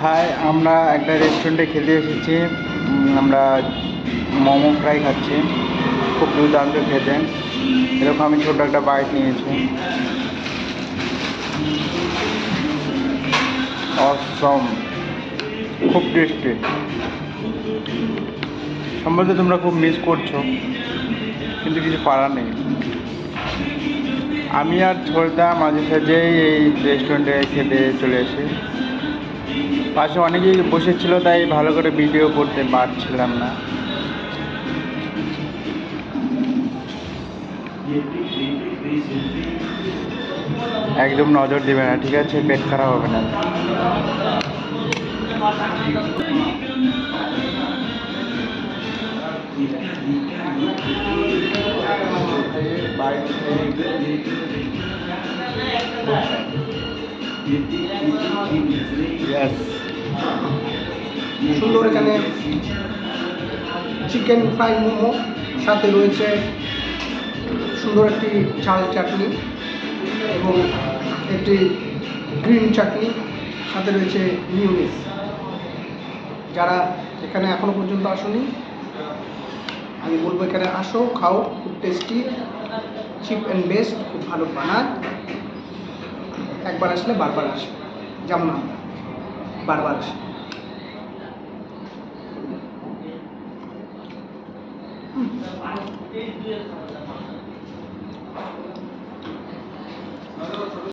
High, আমরা একটা রেস্টুরেন্টে খেতে এসেছি। আমরা মোমো ফ্রাই খাচ্ছি, খুব দুর্দান্ত খেতে। এরকম আমি ছোটো একটা বাইট নিয়েছি। অসম, খুব টেস্টি। সম্ভবত তোমরা খুব মিস করছো, কিন্তু কিছু করার নেই। আমি আর ছোটদা মাঝে সাঝেই এই রেস্টুরেন্টে খেতে চলে আসি। পাশে অনেকেই বসেছিল, তাই ভালো করে ভিডিও করতে পারছিলাম না। একদম নজর দেবে না, ঠিক আছে? পেট খারাপ হবে না। সুন্দর এখানে চিকেন ফ্রাই মোমো, সাথে রয়েছে সুন্দর একটি ঝাল চাটনি এবং একটি গ্রিন চাটনি, সাথে রয়েছে মিউনিস। যারা এখানে এখনো পর্যন্ত আসোনি, আমি বলবো এখানে আসো, খাও। খুব টেস্টি, চিপ অ্যান্ড বেস্ট, খুব ভালো বানায়। একবার আসলে বারবার আসবে, যেমন আমরা বারবার আসি।